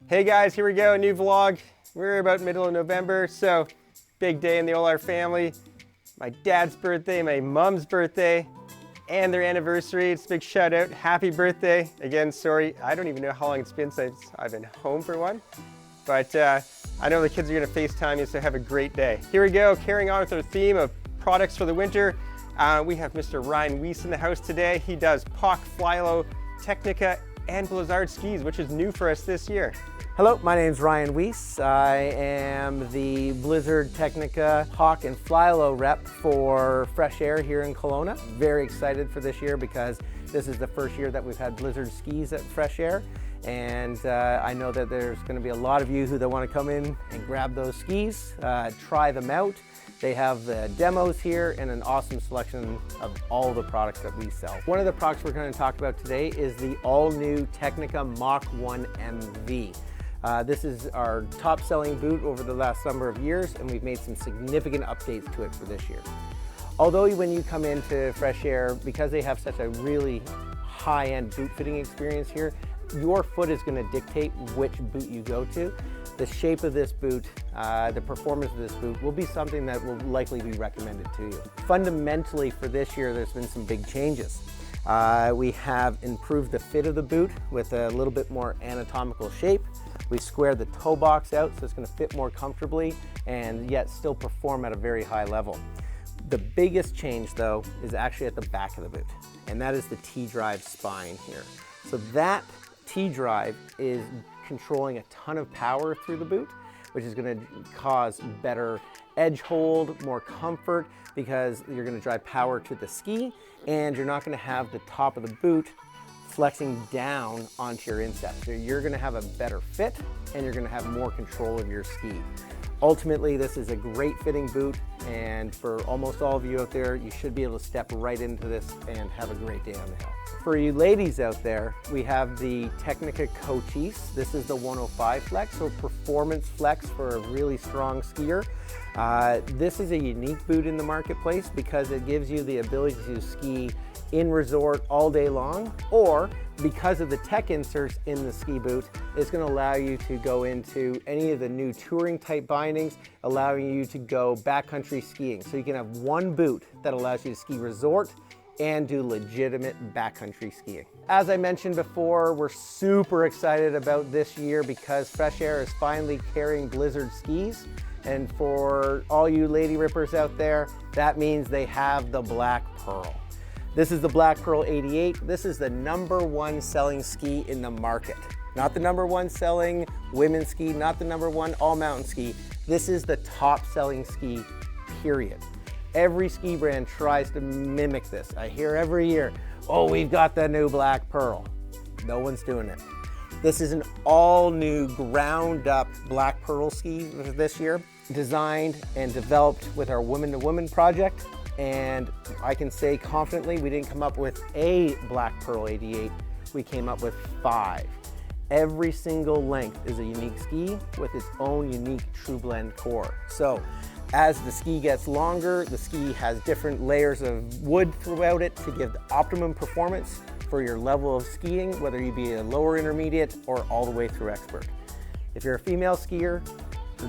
Hey guys, here we go, a new vlog. We're about middle of November, so big day in the Olar family. My dad's birthday, my mom's birthday, and their anniversary. It's a big shout out, happy birthday. Again, sorry, I don't even know how long it's been since I've been home for one. But I know the kids are gonna FaceTime you, so have a great day. Here we go, carrying on with our theme of products for the winter. We have Mr. Ryan Weiss in the house today. He does POC, Flylow, Tecnica, and Blizzard skis, which is new for us this year. Hello, my name is Ryan Weiss. I am the Blizzard, Tecnica, POC, and Flylow rep for Fresh Air here in Kelowna. Very excited for this year because this is the first year that we've had Blizzard skis at Fresh Air. And I know that there's going to be a lot of you who want to come in and grab those skis, try them out. They have the demos here and an awesome selection of all the products that we sell. One of the products we're going to talk about today is the all-new Tecnica Mach 1 MV. This is our top selling boot over the last number of years, and we've made some significant updates to it for this year. Although when you come into Fresh Air, because they have such a really high-end boot fitting experience here, your foot is going to dictate which boot you go to. The shape of this boot, the performance of this boot will be something that will likely be recommended to you. Fundamentally for this year, there's been some big changes. We have improved the fit of the boot with a little bit more anatomical shape. We squared the toe box out so it's going to fit more comfortably and yet still perform at a very high level. The biggest change though is actually at the back of the boot, and that is the T-drive spine here. So that T-drive is controlling a ton of power through the boot, which is going to cause better edge hold, more comfort, because you're going to drive power to the ski and you're not going to have the top of the boot flexing down onto your instep. So you're going to have a better fit and you're going to have more control of your ski. Ultimately, this is a great fitting boot, and for almost all of you out there, you should be able to step right into this and have a great day on the hill. For you ladies out there, we have the Tecnica Cochise. This is the 105 Flex, so performance flex for a really strong skier. This is a unique boot in the marketplace because it gives you the ability to ski in resort all day long, or because of the tech inserts in the ski boot, it's going to allow you to go into any of the new touring type bindings, allowing you to go backcountry skiing. So you can have one boot that allows you to ski resort and do legitimate backcountry skiing. As I mentioned before, we're super excited about this year because Fresh Air is finally carrying Blizzard skis. And for all you lady rippers out there, that means they have the Black Pearl. This is the Black Pearl 88. This is the #1 selling ski in the market. Not the #1 selling women's ski, not the #1 all-mountain ski. This is the top selling ski, period. Every ski brand tries to mimic this. I hear every year, oh, we've got the new Black Pearl. No one's doing it. This is an all-new, ground-up Black Pearl ski this year, designed and developed with our Women to Women project. And I can say confidently, we didn't come up with a Black Pearl 88, we came up with 5. Every single length is a unique ski with its own unique True Blend core. So as the ski gets longer, the ski has different layers of wood throughout it to give the optimum performance for your level of skiing, whether you be a lower intermediate or all the way through expert. If you're a female skier,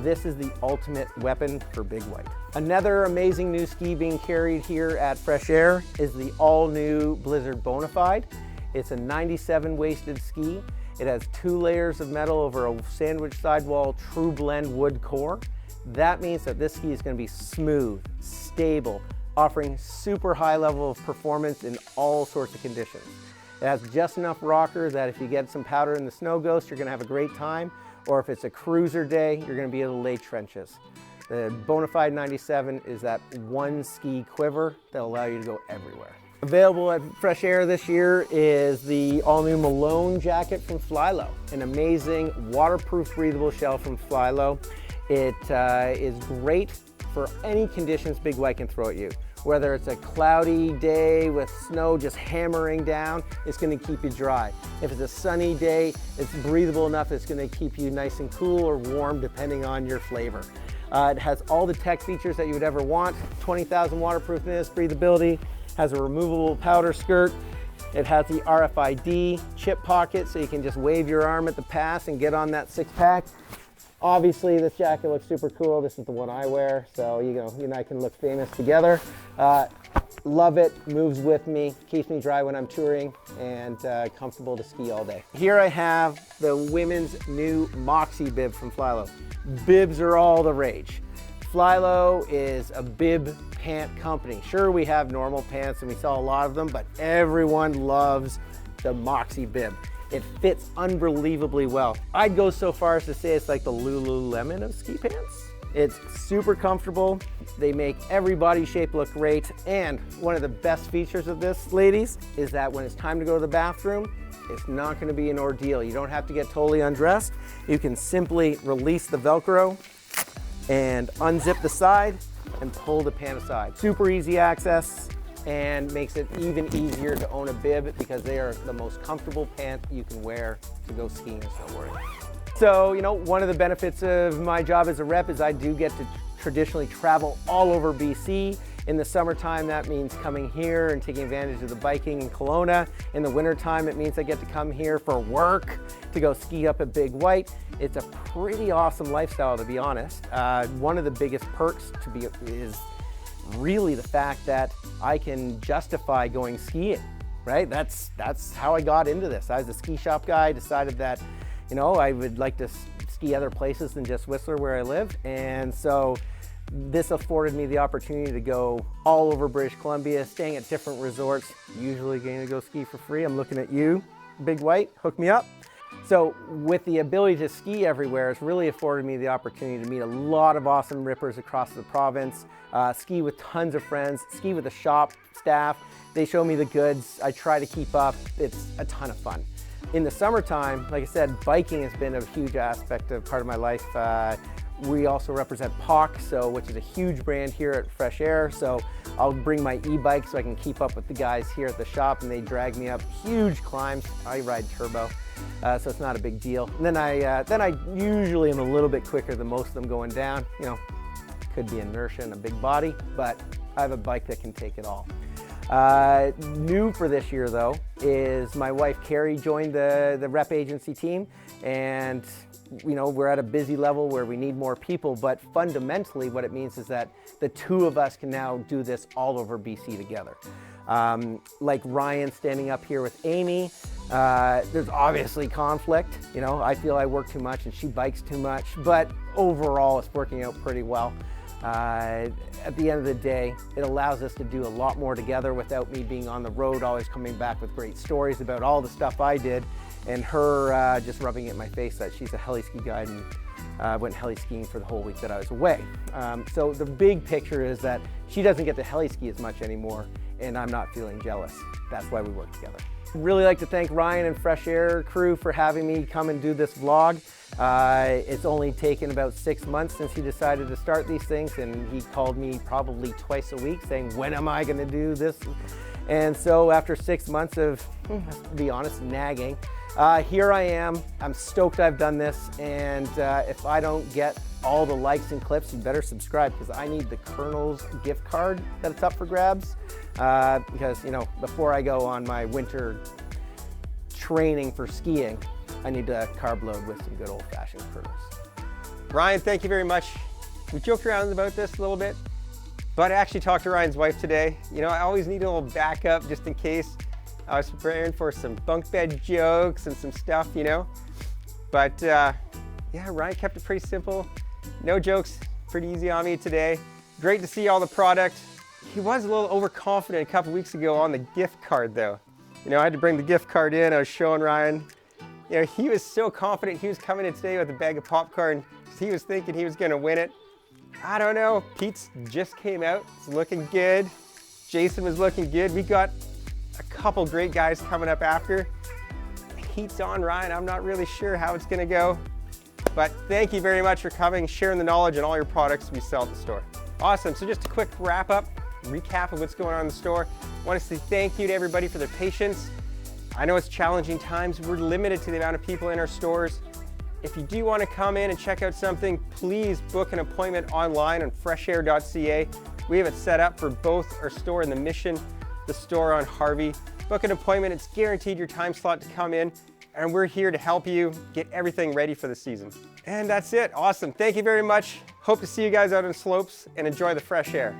this is the ultimate weapon for Big White. Another amazing new ski being carried here at Fresh Air is the all-new Blizzard Bonafide. It's a 97 waisted ski. It has 2 layers of metal over a sandwich sidewall True Blend wood core. That means that this ski is going to be smooth, stable, offering super high level of performance in all sorts of conditions. It has just enough rocker that if you get some powder in the Snow Ghost, you're going to have a great time. Or if it's a cruiser day, you're going to be able to lay trenches. The Bonafide 97 is that one ski quiver that'll allow you to go everywhere. Available at Fresh Air this year is the all-new Malone jacket from Flylow, an amazing waterproof breathable shell from Flylow. It is great for any conditions Big White can throw at you. Whether it's a cloudy day with snow just hammering down, it's going to keep you dry. If it's a sunny day, it's breathable enough it's going to keep you nice and cool or warm depending on your flavor. It has all the tech features that you would ever want. 20,000 waterproofness, breathability, has a removable powder skirt, It has the RFID chip pocket, so you can just wave your arm at the pass and get on that 6-pack. Obviously, this jacket looks super cool. This is the one I wear, so you and I can look famous together. Love it, moves with me, keeps me dry when I'm touring, and comfortable to ski all day. Here I have the women's new Moxie bib from Flylow. Bibs are all the rage. Flylow is a bib pant company. Sure, we have normal pants and we sell a lot of them, but everyone loves the Moxie bib. It fits unbelievably well. I'd go so far as to say it's like the Lululemon of ski pants. It's super comfortable. They make every body shape look great. And one of the best features of this, ladies, is that when it's time to go to the bathroom, it's not going to be an ordeal. You don't have to get totally undressed. You can simply release the Velcro and unzip the side and pull the pant aside. Super easy access and makes it even easier to own a bib because they are the most comfortable pant you can wear to go skiing and snowboarding. So, one of the benefits of my job as a rep is I do get to traditionally travel all over BC. In the summertime, that means coming here and taking advantage of the biking in Kelowna. In the wintertime, it means I get to come here for work, to go ski up at Big White. It's a pretty awesome lifestyle, to be honest. One of the biggest perks is really the fact that I can justify going skiing, right? That's how I got into this. I was a ski shop guy, decided that I would like to ski other places than just Whistler where I lived. And so this afforded me the opportunity to go all over British Columbia, staying at different resorts, usually getting to go ski for free. I'm looking at you, Big White, hook me up. So with the ability to ski everywhere, it's really afforded me the opportunity to meet a lot of awesome rippers across the province, ski with tons of friends, ski with the shop staff. They show me the goods. I try to keep up. It's a ton of fun. In the summertime, like I said, biking has been a huge part of my life. We also represent POC, which is a huge brand here at Fresh Air. So I'll bring my e-bike so I can keep up with the guys here at the shop, and they drag me up huge climbs. I ride turbo, so it's not a big deal. And then I usually am a little bit quicker than most of them going down. Could be inertia and a big body, but I have a bike that can take it all. New for this year, though, is my wife Carrie joined the rep agency team, and we're at a busy level where we need more people, but fundamentally what it means is that the two of us can now do this all over BC together. Like Ryan standing up here with Amy, there's obviously conflict. I feel I work too much and she bikes too much, but overall it's working out pretty well. At the end of the day, it allows us to do a lot more together without me being on the road, always coming back with great stories about all the stuff I did, and her just rubbing it in my face that she's a heli ski guide and went heli skiing for the whole week that I was away. So the big picture is that she doesn't get to heli ski as much anymore, and I'm not feeling jealous. That's why we work together. I'd really like to thank Ryan and Fresh Air crew for having me come and do this vlog. It's only taken about 6 months since he decided to start these things, and he called me probably twice a week saying, when am I gonna do this? And so after 6 months of, to be honest, nagging, here I am. I'm stoked I've done this, and if I don't get all the likes and clips, you better subscribe, because I need the Colonel's gift card that's up for grabs. Because before I go on my winter training for skiing, I need to carb load with some good old-fashioned Colonels. Ryan, thank you very much. We joked around about this a little bit, but I actually talked to Ryan's wife today. I always need a little backup just in case. I was preparing for some bunk bed jokes and some stuff, But yeah, Ryan kept it pretty simple. No jokes, pretty easy on me today. Great to see all the product. He was a little overconfident a couple weeks ago on the gift card though. I had to bring the gift card in. I was showing Ryan. He was so confident he was coming in today with a bag of popcorn because he was thinking he was going to win it. I don't know. Pete's just came out. It's looking good. Jason was looking good. We got a couple great guys coming up after. Heat's on, Ryan. I'm not really sure how it's going to go. But thank you very much for coming, sharing the knowledge on all your products we sell at the store. Awesome. So just a quick wrap up, recap of what's going on in the store. I want to say thank you to everybody for their patience. I know it's challenging times. We're limited to the amount of people in our stores. If you do want to come in and check out something, please book an appointment online on freshair.ca. We have it set up for both our store in the Mission, the store on Harvey. Book an appointment, it's guaranteed your time slot to come in, and we're here to help you get everything ready for the season. And that's it, awesome. Thank you very much. Hope to see you guys out on slopes and enjoy the fresh air.